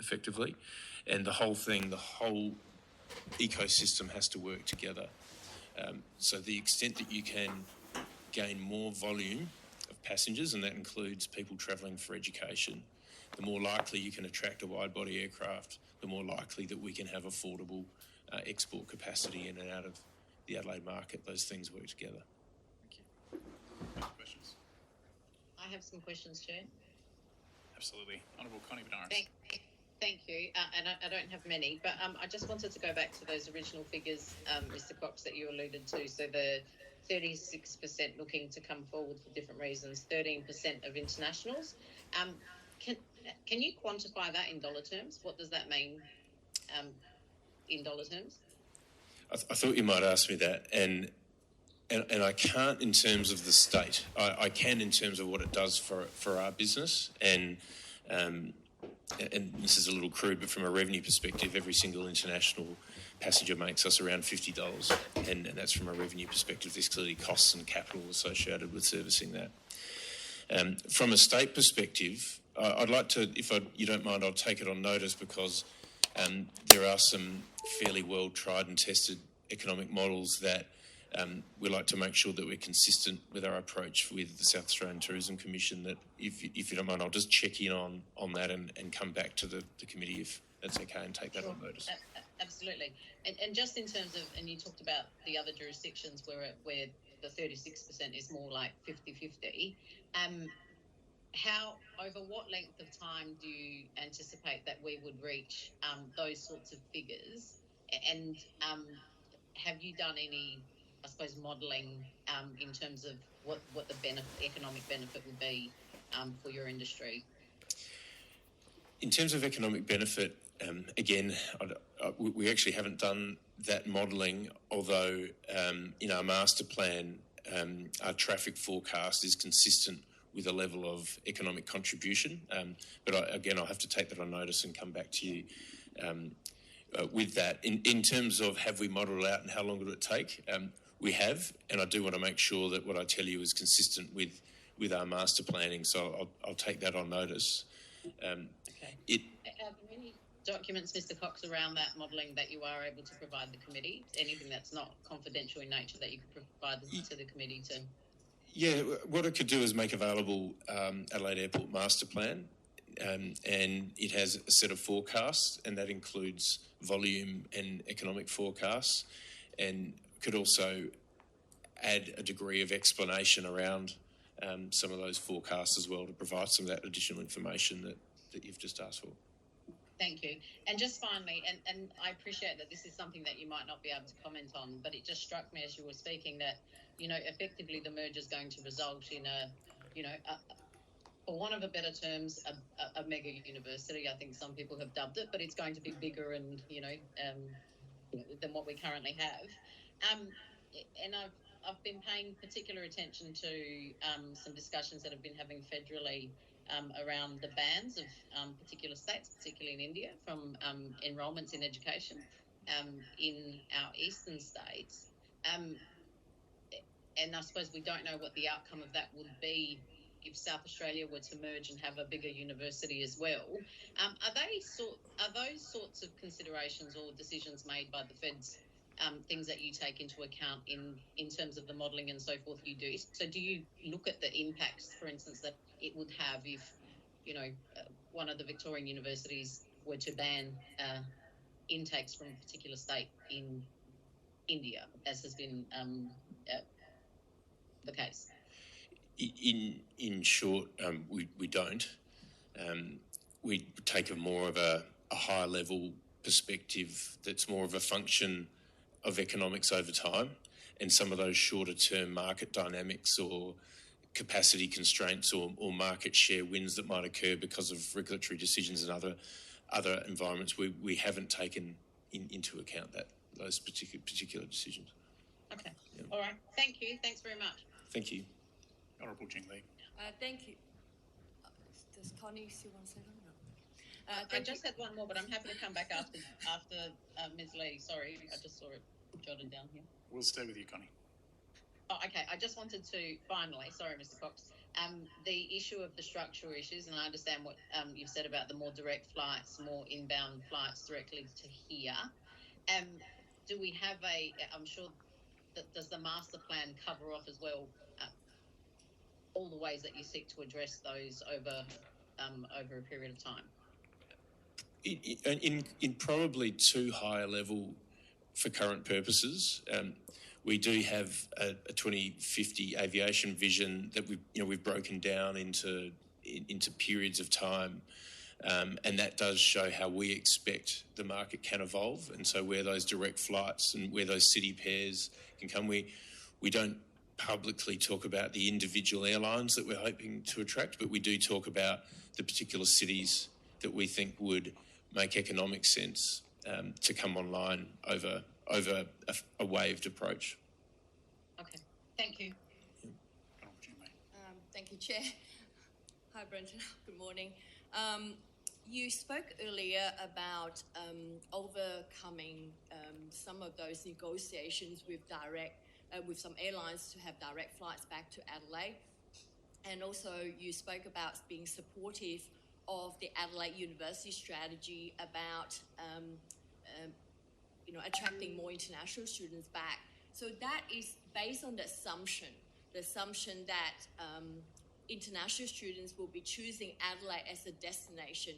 effectively. And the whole ecosystem has to work together. So the extent that you can gain more volume of passengers, and that includes people travelling for education, the more likely you can attract a wide-body aircraft, the more likely that we can have affordable export capacity in and out of the Adelaide market. Those things work together. Thank you. Any questions? I have some questions, Chair. Absolutely. Honourable Connie Benares. Thank you. And I don't have many, but I just wanted to go back to those original figures, Mr. Cox, that you alluded to. So the 36% looking to come forward for different reasons, 13% of internationals. Can you quantify that in dollar terms? What does that mean in dollar terms? I thought you might ask me that, and I can't in terms of the state. I can in terms of what it does for our business, and this is a little crude, but from a revenue perspective, every single international passenger makes us around $50, and that's from a revenue perspective. There's clearly costs and capital associated with servicing that. From a state perspective, I'd like to, if you don't mind, I'll take it on notice because there are some fairly well tried and tested economic models that we like to make sure that we're consistent with our approach with the South Australian Tourism Commission. That if you don't mind, I'll just check in on that and come back to the committee if that's okay and take that on notice. Absolutely. And just in terms of, and you talked about the other jurisdictions where the 36% is more like 50-50. Over what length of time do you anticipate that we would reach those sorts of figures? And have you done any, I suppose, modelling in terms of what the economic benefit would be for your industry? In terms of economic benefit, again, we actually haven't done that modelling, although in our master plan, our traffic forecast is consistent with a level of economic contribution. But I'll have to take that on notice and come back to you with that. In terms of have we modelled out and how long will it take? We have, and I do want to make sure that what I tell you is consistent with our master planning, so I'll take that on notice. Okay. Are there any documents, Mr. Cox, around that modelling that you are able to provide the committee? Anything that's not confidential in nature that you could provide to the committee to... Yeah, what I could do is make available Adelaide Airport master plan, and it has a set of forecasts, and that includes volume and economic forecasts, and could also add a degree of explanation around some of those forecasts as well to provide some of that additional information that you've just asked for. Thank you. And just finally, and I appreciate that this is something that you might not be able to comment on, but it just struck me as you were speaking that, effectively the merger is going to result in for want of a better terms, a mega university. I think some people have dubbed it, but it's going to be bigger and, than what we currently have. And I've been paying particular attention to some discussions that have been having federally around the bans of particular states, particularly in India, from enrolments in education in our eastern states. And I suppose we don't know what the outcome of that would be if South Australia were to merge and have a bigger university as well. Are those sorts of considerations or decisions made by the feds things that you take into account in terms of the modelling and so forth you do? So do you look at the impacts, for instance, that it would have if, one of the Victorian universities were to ban intakes from a particular state in India, as has been the case? In short, we don't. We take a more of a higher level perspective that's more of a function of economics over time, and some of those shorter term market dynamics or capacity constraints or market share wins that might occur because of regulatory decisions and other environments. We haven't taken into account those particular decisions. Okay. Yep. All right. Thank you. Thanks very much. Thank you. Honourable Jing Lee. Thank you. Does Connie still want to say something? I just had one more, but I'm happy to come back after Ms. Lee. Sorry, I just saw it jotted down here. We'll stay with you, Connie. Oh, okay. I just wanted to finally, sorry, Mr. Cox, The issue of the structural issues, and I understand what you've said about the more direct flights, more inbound flights directly to here. Do we have I'm sure that does the master plan cover off as well all the ways that you seek to address those over a period of time? In probably too high a level for current purposes. We do have a 2050 aviation vision that we've broken down into periods of time, and that does show how we expect the market can evolve. And so where those direct flights and where those city pairs can come, we don't publicly talk about the individual airlines that we're hoping to attract, but we do talk about the particular cities that we think would make economic sense to come online over a waved approach. Okay, thank you. Honourable Jingley. Thank you, Chair. Hi, Brenton. Good morning. You spoke earlier about overcoming some of those negotiations with some airlines to have direct flights back to Adelaide, and also you spoke about being supportive of the Adelaide University strategy about attracting more international students back. So that is based on the assumption that international students will be choosing Adelaide as a destination.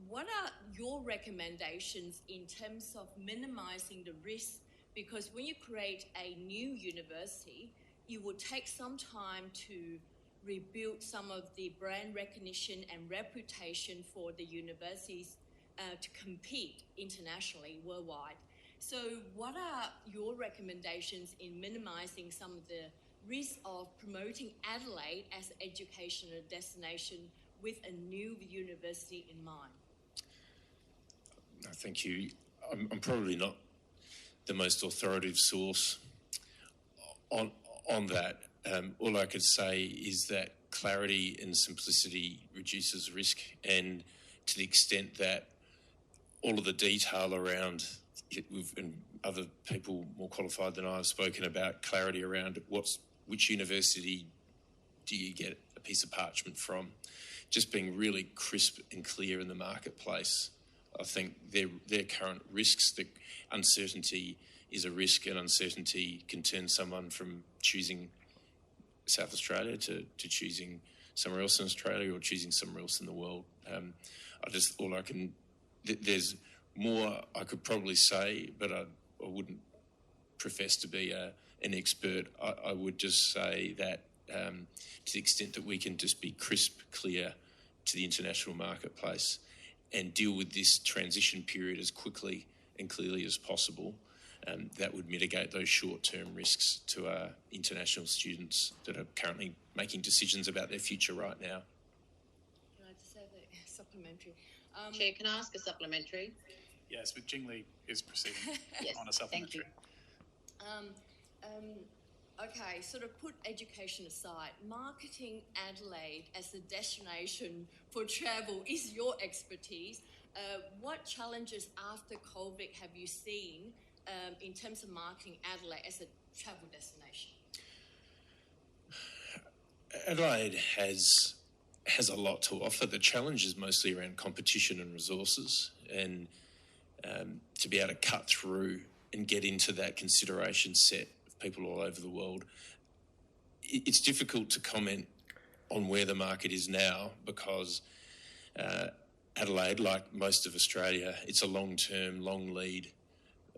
What are your recommendations in terms of minimizing the risk? Because when you create a new university, it will take some time to rebuild some of the brand recognition and reputation for the universities to compete internationally, worldwide. So what are your recommendations in minimizing some of the risk of promoting Adelaide as an educational destination with a new university in mind? Thank you. I'm probably not the most authoritative source on that. All I could say is that clarity and simplicity reduces risk, and to the extent that all of the detail around it, and other people more qualified than I have spoken about clarity around which university do you get a piece of parchment from, just being really crisp and clear in the marketplace. I think their current risks, the uncertainty is a risk, and uncertainty can turn someone from choosing South Australia to choosing somewhere else in Australia or choosing somewhere else in the world. There's more I could probably say, but I wouldn't profess to be an expert. I would just say that to the extent that we can just be crisp, clear to the international marketplace and deal with this transition period as quickly and clearly as possible, that would mitigate those short-term risks to our international students that are currently making decisions about their future right now. Can I just say the supplementary? Chair, can I ask a supplementary? Yes, but Jingley is proceeding Yes, on a supplementary. thank you. Okay, sort of put education aside. Marketing Adelaide as a destination for travel is your expertise. What challenges after COVID have you seen in terms of marketing Adelaide as a travel destination? Adelaide has a lot to offer. The challenge is mostly around competition and resources, and to be able to cut through and get into that consideration set of people all over the world. It's difficult to comment on where the market is now because Adelaide, like most of Australia, it's a long-term, long-lead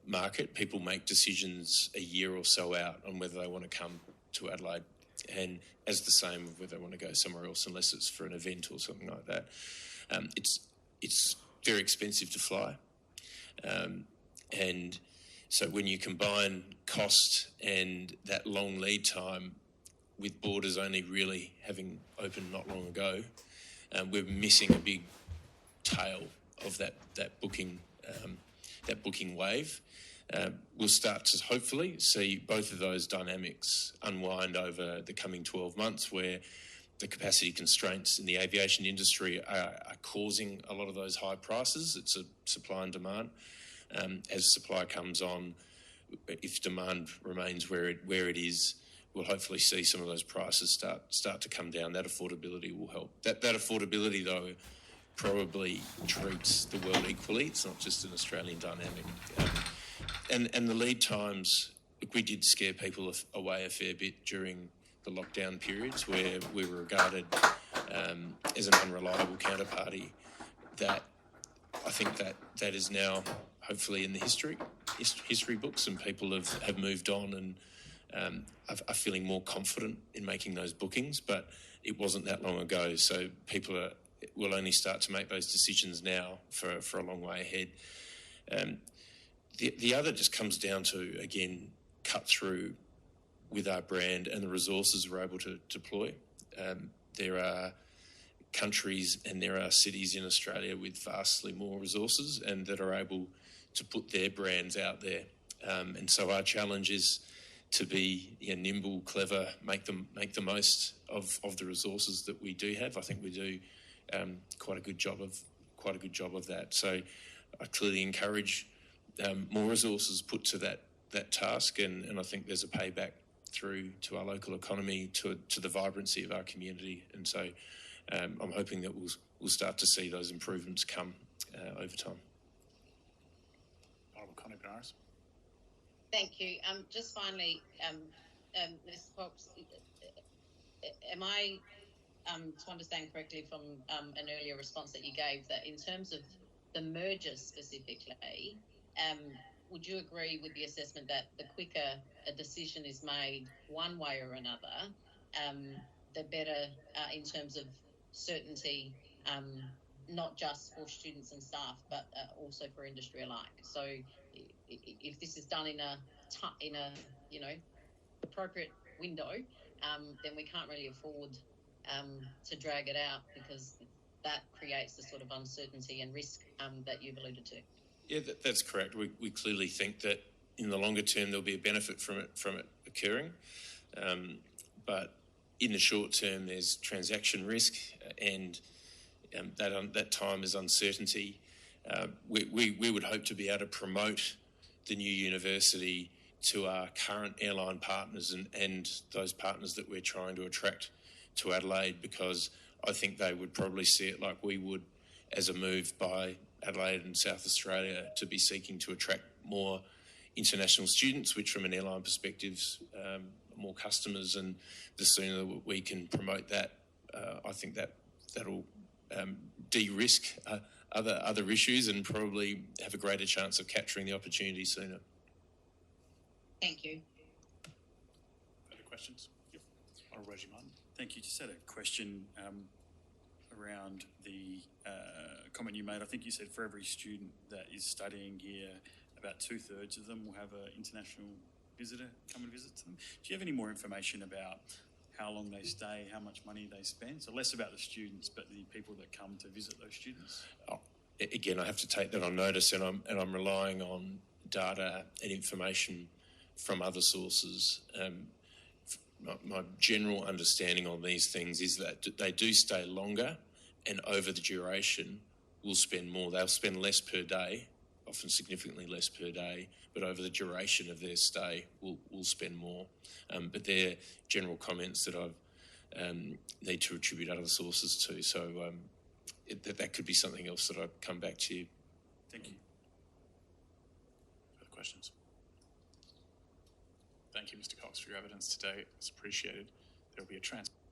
market. People make decisions a year or so out on whether they want to come to Adelaide, and as the same of whether they want to go somewhere else, unless it's for an event or something like that. It's very expensive to fly, and so when you combine cost and that long lead time with borders only really having opened not long ago, we're missing a big tail of that booking wave. We'll start to hopefully see both of those dynamics unwind over the coming 12 months, where the capacity constraints in the aviation industry are causing a lot of those high prices. It's a supply and demand. As supply comes on, if demand remains where it is, we'll hopefully see some of those prices start to come down. That affordability will help. That affordability, though, probably treats the world equally. It's not just an Australian dynamic. And the lead times, look, we did scare people away a fair bit during the lockdown periods where we were regarded as an unreliable counterparty. That I think that is now hopefully in the history books, and people have moved on and are feeling more confident in making those bookings. But it wasn't that long ago, so people will only start to make those decisions now for a long way ahead. The other just comes down to, again, cut through with our brand and the resources we're able to deploy. There are countries and there are cities in Australia with vastly more resources and that are able to put their brands out there. And so our challenge is to be nimble, clever, make the most of the resources that we do have. I think we do quite a good job of that. So I clearly encourage more resources put to that task, and I think there's a payback through to our local economy, to the vibrancy of our community. And so I'm hoping that we'll start to see those improvements come over time. Honourable Connie Benares. Thank you. Just finally, Ms. Cox, am I to understand correctly from an earlier response that you gave that in terms of the merger specifically, would you agree with the assessment that the quicker a decision is made one way or another, the better in terms of certainty, not just for students and staff, but also for industry alike? So if this is done in a appropriate window, then we can't really afford to drag it out, because that creates the sort of uncertainty and risk that you've alluded to. Yeah, that's correct. We clearly think that in the longer term there'll be a benefit from it occurring, but in the short term there's transaction risk, and that time is uncertainty. We would hope to be able to promote the new university to our current airline partners and those partners that we're trying to attract to Adelaide, because I think they would probably see it like we would as a move by Adelaide and South Australia to be seeking to attract more international students, which from an airline perspective, more customers, and the sooner that we can promote that, I think that'll de-risk other issues and probably have a greater chance of capturing the opportunity sooner. Thank you. Further questions? Yep. Honourable Reggie Martin. Thank you. Just had a question around the comment you made. I think you said for every student that is studying here, about 2/3 of them will have an international visitor come and visit them. Do you have any more information about how long they stay, how much money they spend? So less about the students, but the people that come to visit those students. Again, I have to take that on notice, and I'm relying on data and information from other sources. My general understanding on these things is that they do stay longer, and over the duration will spend more. They'll spend less per day, often significantly less per day, but over the duration of their stay will spend more. But they're general comments that I need to attribute other sources to. So that could be something else that I'd come back to you. Thank you. Further questions? Thank you, Mr. Cox, for your evidence today. It's appreciated. There will be a transcript.